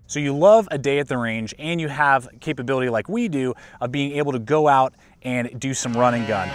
So you love a day at the range and you have capability like we do of being able to go out and do some run and gun.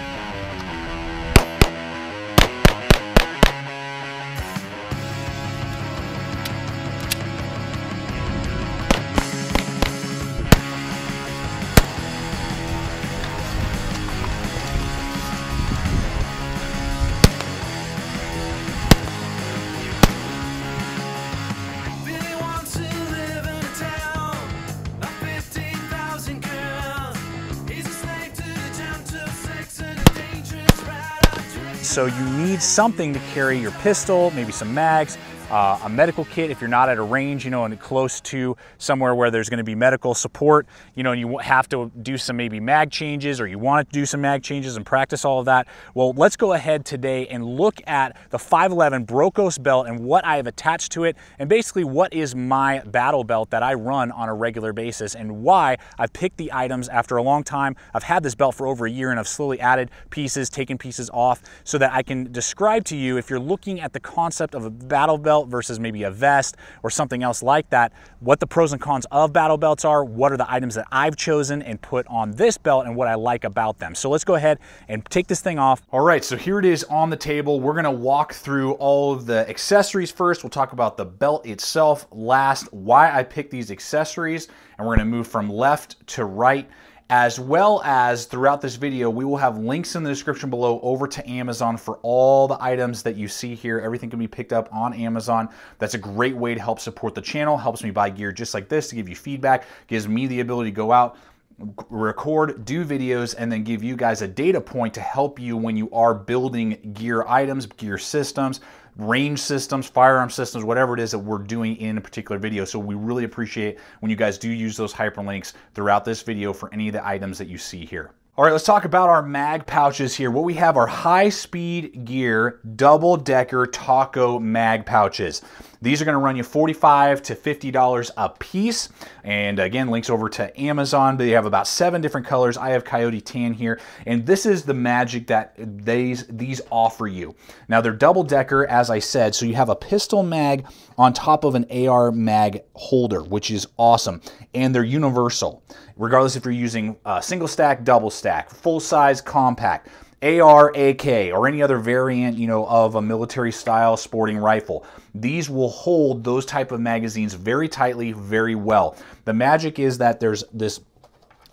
So you need something to carry your pistol, maybe some mags, a medical kit if you're not at a range, you know, and close to somewhere where there's going to be medical support, you know, and you have to do some maybe mag changes, or you want to do some mag changes and practice all of that. Well, let's go ahead today and look at the 511 Brokos belt and what I have attached to it, and basically what is my battle belt that I run on a regular basis, and why I've picked the items after a long time. I've had this belt for over a year, and I've slowly added pieces, taken pieces off, so that I can describe to you, if you're looking at the concept of a battle belt versus maybe a vest or something else like that, what the pros and cons of battle belts are, what are the items that I've chosen and put on this belt, and what I like about them. So let's go ahead and take this thing off. All right, so here it is on the table. We're gonna walk through all of the accessories first. We'll talk about the belt itself last, why I picked these accessories, and we're gonna move from left to right. As well as throughout this video, we will have links in the description below over to Amazon for all the items that you see here. Everything can be picked up on Amazon. That's a great way to help support the channel, helps me buy gear just like this to give you feedback, gives me the ability to go out, record, do videos, and then give you guys a data point to help you when you are building gear items, gear systems, range systems, firearm systems, whatever it is that we're doing in a particular video. So we really appreciate when you guys do use those hyperlinks throughout this video for any of the items that you see here. All right, let's talk about our mag pouches here. What we have are High Speed Gear double-decker taco mag pouches. These are going to run you $45 to $50 a piece. And again, links over to Amazon. They have about 7 different colors. I have Coyote Tan here. And this is the magic that these offer you. Now, they're double-decker, as I said. So you have a pistol mag on top of an AR mag holder, which is awesome. And they're universal, regardless if you're using single stack, double stack, full size, compact, AR, AK, or any other variant, you know, of a military style sporting rifle. These will hold those type of magazines very tightly, very well. The magic is that there's this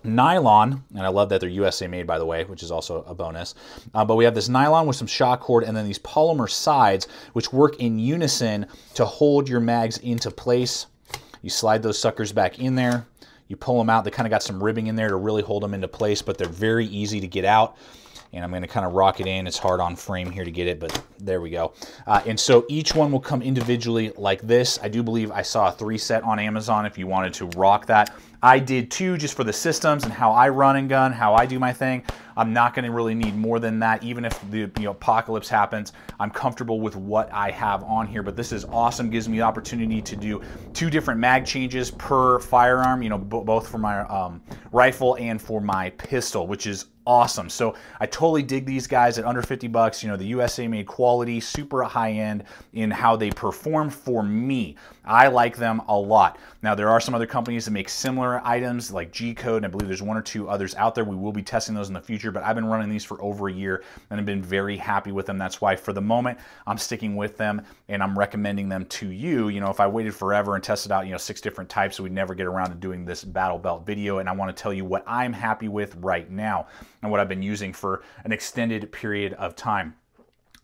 nylon, and I love that they're USA made, by the way, which is also a bonus. But we have this nylon with some shock cord, and then these polymer sides, which work in unison to hold your mags into place. You slide those suckers back in there. You pull them out. They kind of got some ribbing in there to really hold them into place, but they're very easy to get out. And I'm going to kind of rock it in. It's hard on frame here to get it, but there we go. And so each one will come individually like this. I do believe I saw a 3-set on Amazon if you wanted to rock that. I did 2 just for the systems and how I run and gun, how I do my thing. I'm not going to really need more than that. Even if the apocalypse happens, I'm comfortable with what I have on here. But this is awesome. Gives me the opportunity to do 2 different mag changes per firearm, you know, both for my rifle and for my pistol, which is awesome. So I totally dig these guys at under 50 bucks. You know, the USA made quality, super high end in how they perform for me. I like them a lot. Now, there are some other companies that make similar items like G-Code, and I believe there's 1 or 2 others out there. We will be testing those in the future, but I've been running these for over a year and I've been very happy with them. That's why for the moment, I'm sticking with them and I'm recommending them to you. You know, if I waited forever and tested out, 6 different types, we'd never get around to doing this battle belt video. And I want to tell you what I'm happy with right now and what I've been using for an extended period of time.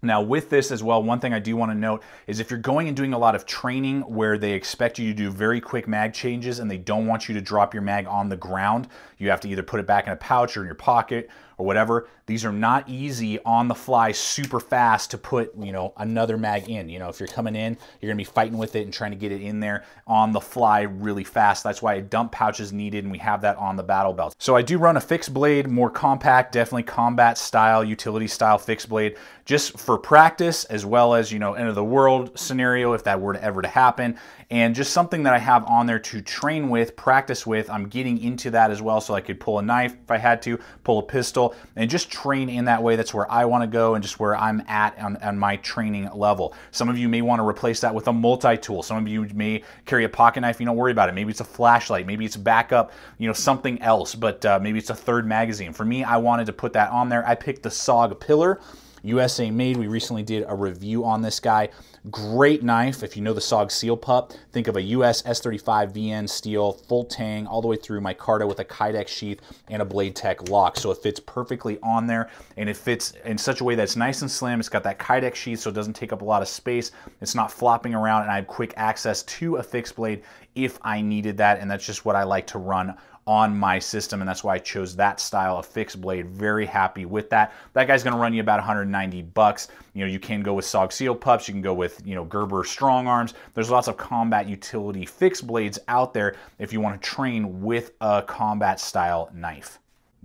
Now with this as well, one thing I do want to note is if you're going and doing a lot of training where they expect you to do very quick mag changes and they don't want you to drop your mag on the ground, you have to either put it back in a pouch or in your pocket or whatever. These are not easy on the fly, super fast to put, another mag in. If you're coming in, you're gonna be fighting with it and trying to get it in there on the fly really fast. That's why a dump pouch is needed, and we have that on the battle belt. So I do run a fixed blade, more compact, definitely combat style, utility style fixed blade, just for practice, as well as, end of the world scenario, if that were to ever to happen. And just something that I have on there to train with, practice with. I'm getting into that as well, so I could pull a knife if I had to, pull a pistol, pistol and just train in that way. That's where I want to go and just where I'm at on my training level. Some of you may want to replace that with a multi-tool. Some of you may carry a pocket knife, you don't worry about it. Maybe it's a flashlight, maybe it's backup, you know, something else, but maybe it's a third magazine. For me, I wanted to put that on there. I picked the SOG Pillar USA Made. We recently did a review on this guy. Great knife. If you know the SOG Seal Pup, think of a US S35 VN steel, full tang, all the way through micarta with a Kydex sheath and a Blade Tech lock. So it fits perfectly on there, and it fits in such a way that's nice and slim. It's got that Kydex sheath, so it doesn't take up a lot of space. It's not flopping around, and I have quick access to a fixed blade if I needed that, and that's just what I like to run on my system, and that's why I chose that style of fixed blade. Very happy with that. That guy's gonna run you about 190 bucks. You know, you can go with SOG Seal Pups, you can go with, you know, Gerber Strong Arms. There's lots of combat utility fixed blades out there if you want to train with a combat style knife.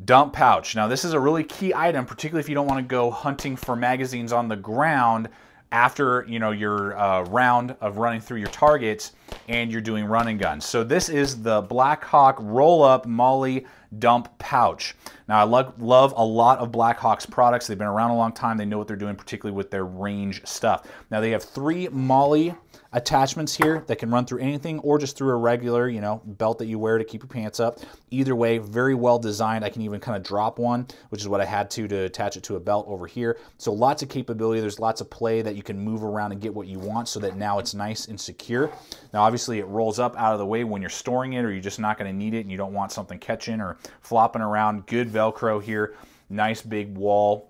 Dump pouch. Now this is a really key item, particularly if you don't want to go hunting for magazines on the ground after, you know, your round of running through your targets and you're doing run and gun. So this is the Blackhawk roll-up Molle dump pouch. Now I love a lot of Blackhawk's products. They've been around a long time. They know what they're doing, particularly with their range stuff. Now they have 3 Molle attachments here that can run through anything or just through a regular, you know, belt that you wear to keep your pants up. Either way, very well designed. I can even kind of drop one, which is what I had to attach it to a belt over here. So lots of capability. There's lots of play that you can move around and get what you want so that now it's nice and secure. Now obviously it rolls up out of the way when you're storing it, or you're just not going to need it and you don't want something catching or flopping around. Good Velcro here. Nice big wall,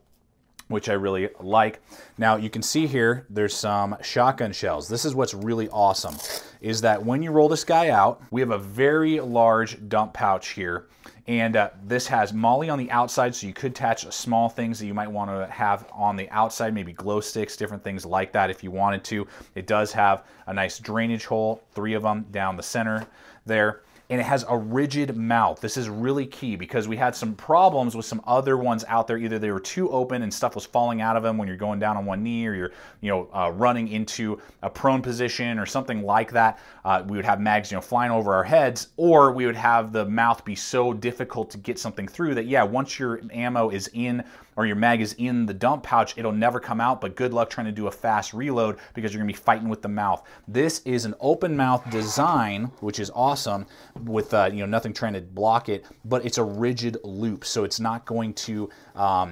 which I really like. Now you can see here, there's some shotgun shells. This is what's really awesome, is that when you roll this guy out, we have a very large dump pouch here. And this has Molle on the outside, so you could attach small things that you might want to have on the outside, maybe glow sticks, different things like that if you wanted to. It does have a nice drainage hole, 3 of them down the center there. And it has a rigid mouth. This is really key because we had some problems with some other ones out there. Either they were too open and stuff was falling out of them when you're going down on one knee, or you're, you know, running into a prone position or something like that. We would have mags, you know, flying over our heads, or we would have the mouth be so difficult to get something through that, yeah, once your ammo is in or your mag is in the dump pouch, it'll never come out, but good luck trying to do a fast reload because you're gonna be fighting with the mouth. This is an open mouth design, which is awesome, with you know, nothing trying to block it, but it's a rigid loop, so it's not going to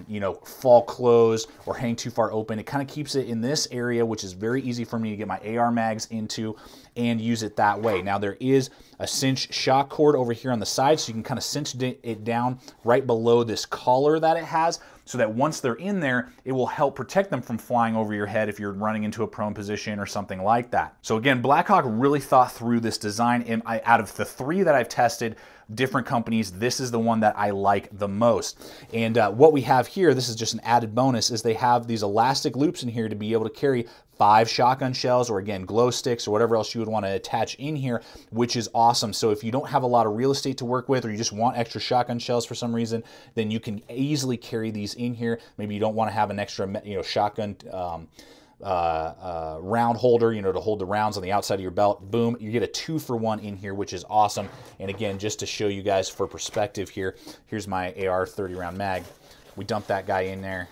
you know, fall closed or hang too far open. It kind of keeps it in this area, which is very easy for me to get my AR mags into and use it that way. Now there is a cinch shock cord over here on the side, so you can kind of cinch it down right below this collar that it has, so that once they're in there, it will help protect them from flying over your head if you're running into a prone position or something like that. So again, Blackhawk really thought through this design, and out of the 3 that I've tested, different companies, this is the one that I like the most. And what we have here, this is just an added bonus, is they have these elastic loops in here to be able to carry 5 shotgun shells, or again, glow sticks, or whatever else you would want to attach in here, which is awesome. So if you don't have a lot of real estate to work with, or you just want extra shotgun shells for some reason, then you can easily carry these in here. Maybe you don't want to have an extra, you know, shotgun round holder, you know, to hold the rounds on the outside of your belt. Boom, you get a 2-for-1 in here, which is awesome. And again, just to show you guys for perspective here, here's my AR 30 round mag. We dump that guy in there.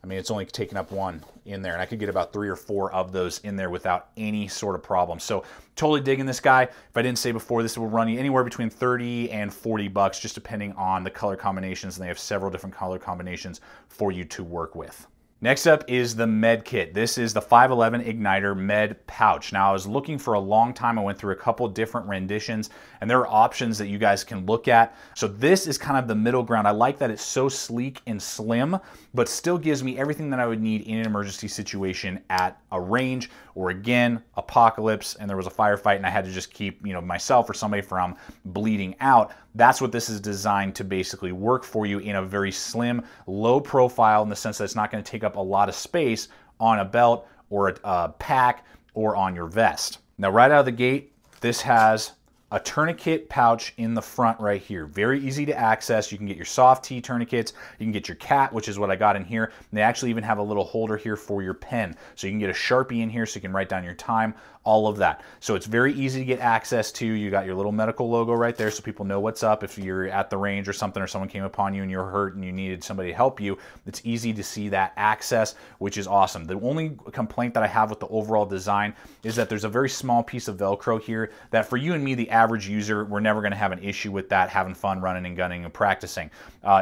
I mean, it's only taking up 1 in there, and I could get about 3 or 4 of those in there without any sort of problem. So totally digging this guy. If I didn't say before, this will run you anywhere between 30 and 40 bucks, just depending on the color combinations, and they have several different color combinations for you to work with. Next up is the med kit. This is the 511 Ignitor Med Pouch. Now I was looking for a long time. I went through a couple different renditions, and there are options that you guys can look at. So this is kind of the middle ground. I like that it's so sleek and slim, but still gives me everything that I would need in an emergency situation at a range, or again, apocalypse, and there was a firefight and I had to just keep, you know, myself or somebody from bleeding out. That's what this is designed to basically work for you, in a very slim, low profile, in the sense that it's not going to take up a lot of space on a belt or a pack or on your vest. Now right out of the gate, this has a tourniquet pouch in the front right here. Very easy to access. You can get your soft T tourniquets. You can get your cat, which is what I got in here. And they actually even have a little holder here for your pen. So you can get a Sharpie in here so you can write down your time, all of that. So it's very easy to get access to. You got your little medical logo right there so people know what's up. If you're at the range or something, or someone came upon you and you're hurt and you needed somebody to help you, it's easy to see that access, which is awesome. The only complaint that I have with the overall design is that there's a very small piece of Velcro here that for you and me, the average user, we're never going to have an issue with that, having fun running and gunning and practicing.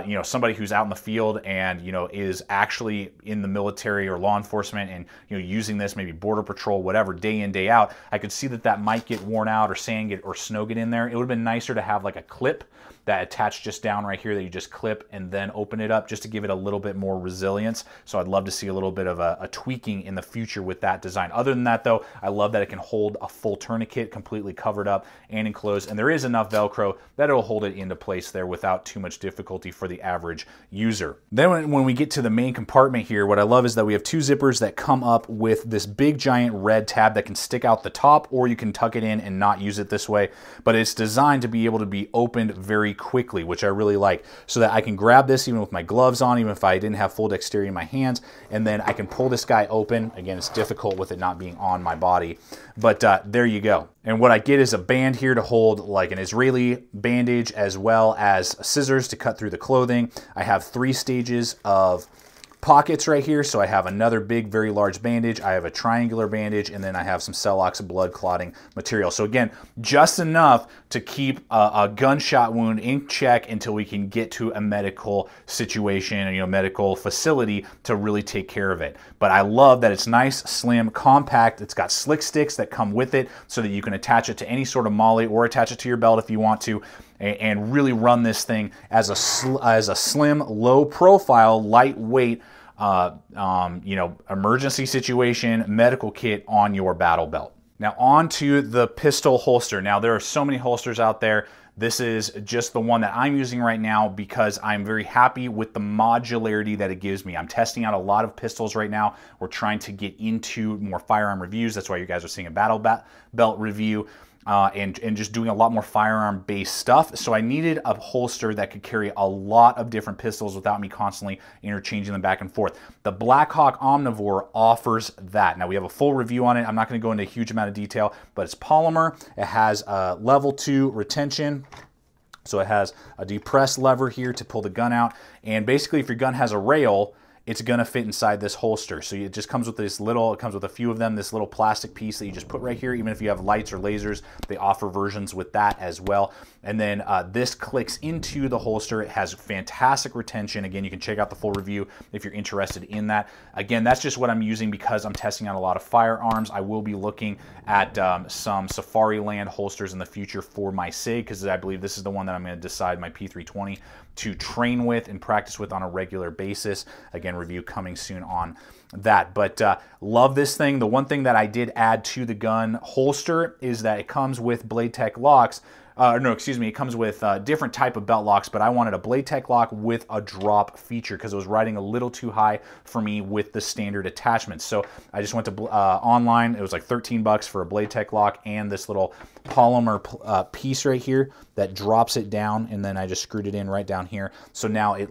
You know, somebody who's out in the field and, you know, is actually in the military or law enforcement and, you know, using this, maybe border patrol, whatever, day in, day out, I could see that that might get worn out or sand get or snow get in there. It would have been nicer to have like a clip that attached just down right here that you just clip and then open it up just to give it a little bit more resilience. So I'd love to see a little bit of a tweaking in the future with that design. Other than that though, I love that it can hold a full tourniquet completely covered up and enclosed, and there is enough Velcro that it'll hold it into place there without too much difficulty for the average user. Then when we get to the main compartment here, what I love is that we have two zippers that come up with this big giant red tab that can stick out the top, or you can tuck it in and not use it this way, but it's designed to be able to be opened very quickly, which I really like, so that I can grab this even with my gloves on, even if I didn't have full dexterity in my hands, and then I can pull this guy open. Again, it's difficult with it not being on my body, but there you go. And what I get is a band here to hold like an Israeli bandage, as well as scissors to cut through the clothing. I have 3 stages of pockets right here, so I have another big, very large bandage, I have a triangular bandage, and then I have some Celox blood clotting material. So again, just enough to keep a gunshot wound in check until we can get to a medical situation, you know, medical facility to really take care of it. But I love that it's nice, slim, compact. It's got slick sticks that come with it so that you can attach it to any sort of Molle or attach it to your belt if you want to, and really run this thing as a slim, low profile, lightweight, you know, emergency situation medical kit on your battle belt. Now on to the pistol holster. Now there are so many holsters out there. This is just the one that I'm using right now because I'm very happy with the modularity that it gives me. I'm testing out a lot of pistols right now. We're trying to get into more firearm reviews. That's why you guys are seeing a battle belt review. And just doing a lot more firearm-based stuff. So I needed a holster that could carry a lot of different pistols without me constantly interchanging them back and forth. The Blackhawk Omnivore offers that. Now we have a full review on it. I'm not going to go into a huge amount of detail, but it's polymer. It has level 2 retention. So it has a depressed lever here to pull the gun out. And basically if your gun has a rail, it's gonna fit inside this holster. So it just comes with this little, it comes with a few of them, this little plastic piece that you just put right here. Even if you have lights or lasers, they offer versions with that as well. And then this clicks into the holster. It has fantastic retention. Again, you can check out the full review if you're interested in that. Again, that's just what I'm using because I'm testing out a lot of firearms. I will be looking at some Safariland holsters in the future for my SIG, because I believe this is the one that I'm gonna decide my P320 to train with and practice with on a regular basis. Again, review coming soon on that. But love this thing. The one thing that I did add to the gun holster is that it comes with Vtac locks. No, excuse me, it comes with different type of belt locks, but I wanted a Vtac lock with a drop feature because it was riding a little too high for me with the standard attachments. So I just went to online. It was like 13 bucks for a Vtac lock and this little polymer piece right here that drops it down, and then I just screwed it in right down here. So now it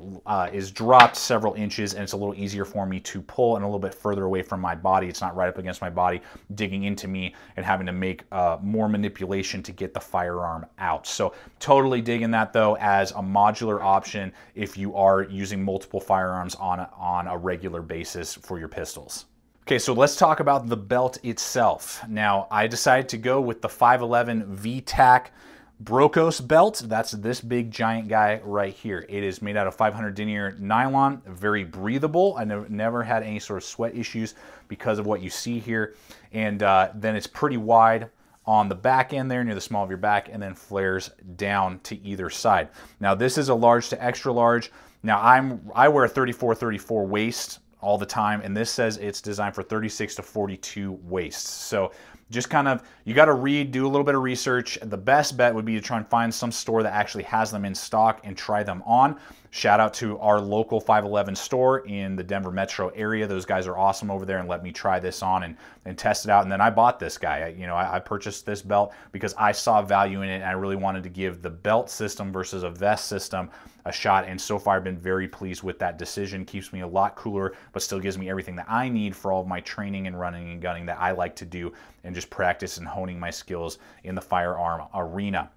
is dropped several inches, and it's a little easier for me to pull and a little bit further away from my body. It's not right up against my body, digging into me and having to make more manipulation to get the firearm out. So totally digging that though as a modular option if you are using multiple firearms on a regular basis for your pistols. Okay, so let's talk about the belt itself. Now, I decided to go with the 511 Vtac Brokos belt. That's this big giant guy right here. It is made out of 500 denier nylon, very breathable. I never had any sort of sweat issues because of what you see here. And then it's pretty wide on the back end there near the small of your back, and then flares down to either side. Now this is a large to extra large. Now I wear a 34-34 waist all the time, and this says it's designed for 36 to 42 waists. So just kind of, you got to read, do a little bit of research. The best bet would be to try and find some store that actually has them in stock and try them on. Shout out to our local 511 store in the Denver metro area. Those guys are awesome over there and let me try this on and test it out. And then I bought this guy. I purchased this belt because I saw value in it, and I really wanted to give the belt system versus a vest system a shot. And so far I've been very pleased with that decision. Keeps me a lot cooler, but still gives me everything that I need for all of my training and running and gunning that I like to do, and just practice and honing my skills in the firearm arena.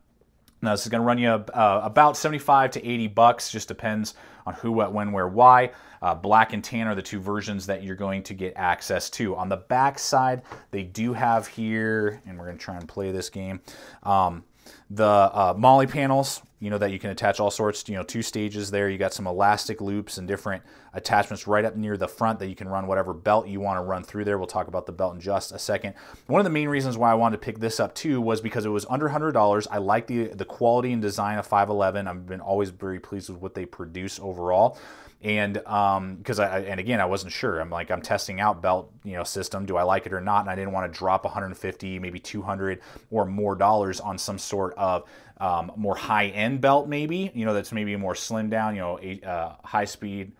Now, this is going to run you about 75 to 80 bucks, just depends on who, what, when, where, why. Black and tan are the two versions that you're going to get access to. On the back side, they do have here, and we're going to try and play this game, the Molle panels, that you can attach all sorts, 2 stages there. You got some elastic loops and different attachments right up near the front that you can run whatever belt you want to run through there. We'll talk about the belt in just a second. One of the main reasons why I wanted to pick this up too was because it was under $100. I like the quality and design of 511. I've been always very pleased with what they produce overall. And because I wasn't sure. I'm testing out belt system. Do I like it or not? And I didn't want to drop 150, maybe 200 or more dollars on some sort of more high-end belt, maybe that's maybe more slimmed down, high speed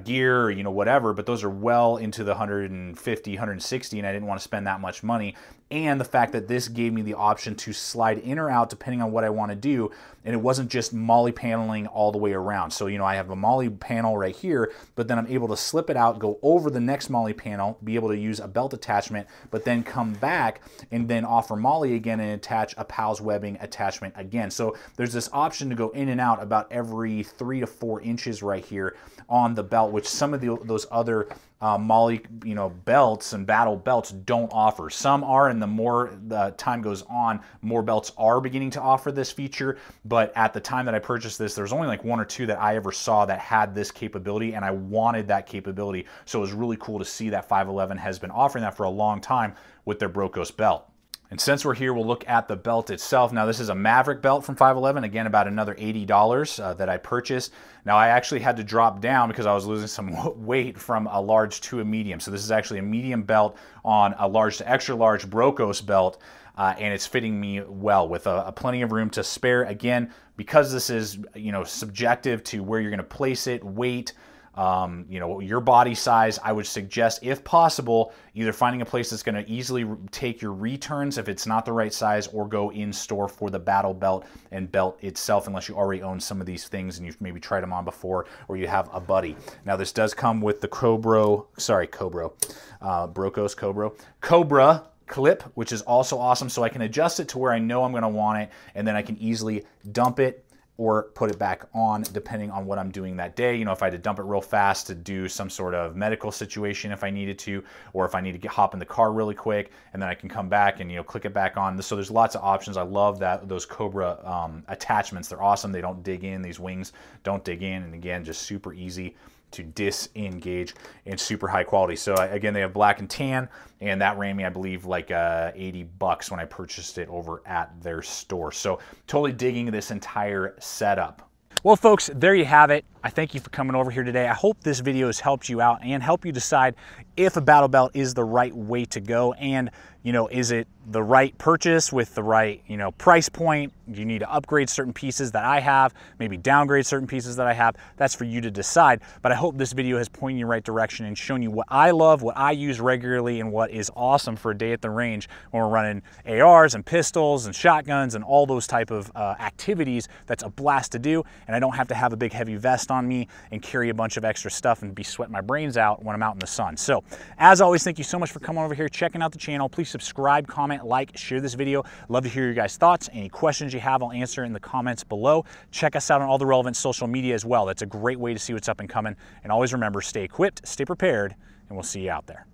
gear, or whatever. But those are well into the 150, 160, and I didn't want to spend that much money. And the fact that this gave me the option to slide in or out depending on what I want to do, and it wasn't just Molle paneling all the way around. So I have a Molle panel right here, but then I'm able to slip it out, go over the next Molle panel, be able to use a belt attachment, but then come back and then offer Molle again and attach a PALS webbing attachment again. So there's this option to go in and out about every 3 to 4 inches right here on the belt, which some of those other Molle belts and battle belts don't offer. Some are, and the more the time goes on, more belts are beginning to offer this feature. But at the time that I purchased this, there's only like 1 or 2 that I ever saw that had this capability, and I wanted that capability. So it was really cool to see that 511 has been offering that for a long time with their Brokos belt. And since we're here, we'll look at the belt itself. Now, this is a Maverick belt from 511. Again, about another $80 that I purchased. Now, I actually had to drop down because I was losing some weight from a large to a medium. So this is actually a medium belt on a large to extra large Brokos belt. And it's fitting me well with plenty of room to spare. Again, because this is subjective to where you're going to place it, weight, your body size, I would suggest, if possible, either finding a place that's going to easily take your returns if it's not the right size, or go in store for the battle belt and belt itself, unless you already own some of these things and you've maybe tried them on before, or you have a buddy. Now, this does come with the Brokos Cobra clip, which is also awesome. So I can adjust it to where I know I'm going to want it, and then I can easily dump it or put it back on depending on what I'm doing that day. If I had to dump it real fast to do some sort of medical situation if I needed to, or if I need to hop in the car really quick, and then I can come back and click it back on. So there's lots of options. I love those Cobra attachments. They're awesome. They don't dig in. These wings don't dig in, and again, just super easy to disengage and super high quality. So again, they have black and tan, and that ran me, I believe, like 80 bucks when I purchased it over at their store. So totally digging this entire setup. Well, folks, there you have it. I thank you for coming over here today. I hope this video has helped you out and help you decide if a battle belt is the right way to go, and is it the right purchase with the right price point? Do you need to upgrade certain pieces that I have, maybe downgrade certain pieces that I have? That's for you to decide. But I hope this video has pointed you in the right direction and shown you what I love, what I use regularly, and what is awesome for a day at the range when we're running ARs and pistols and shotguns and all those type of activities. That's a blast to do, and I don't have to have a big heavy vest on me and carry a bunch of extra stuff and be sweating my brains out when I'm out in the sun. So as always, thank you so much for coming over here, checking out the channel. Please subscribe, comment, like, share this video. Love to hear your guys' thoughts. Any questions you have, I'll answer in the comments below. Check us out on all the relevant social media as well. That's a great way to see what's up and coming. And always remember, stay equipped, stay prepared, and we'll see you out there.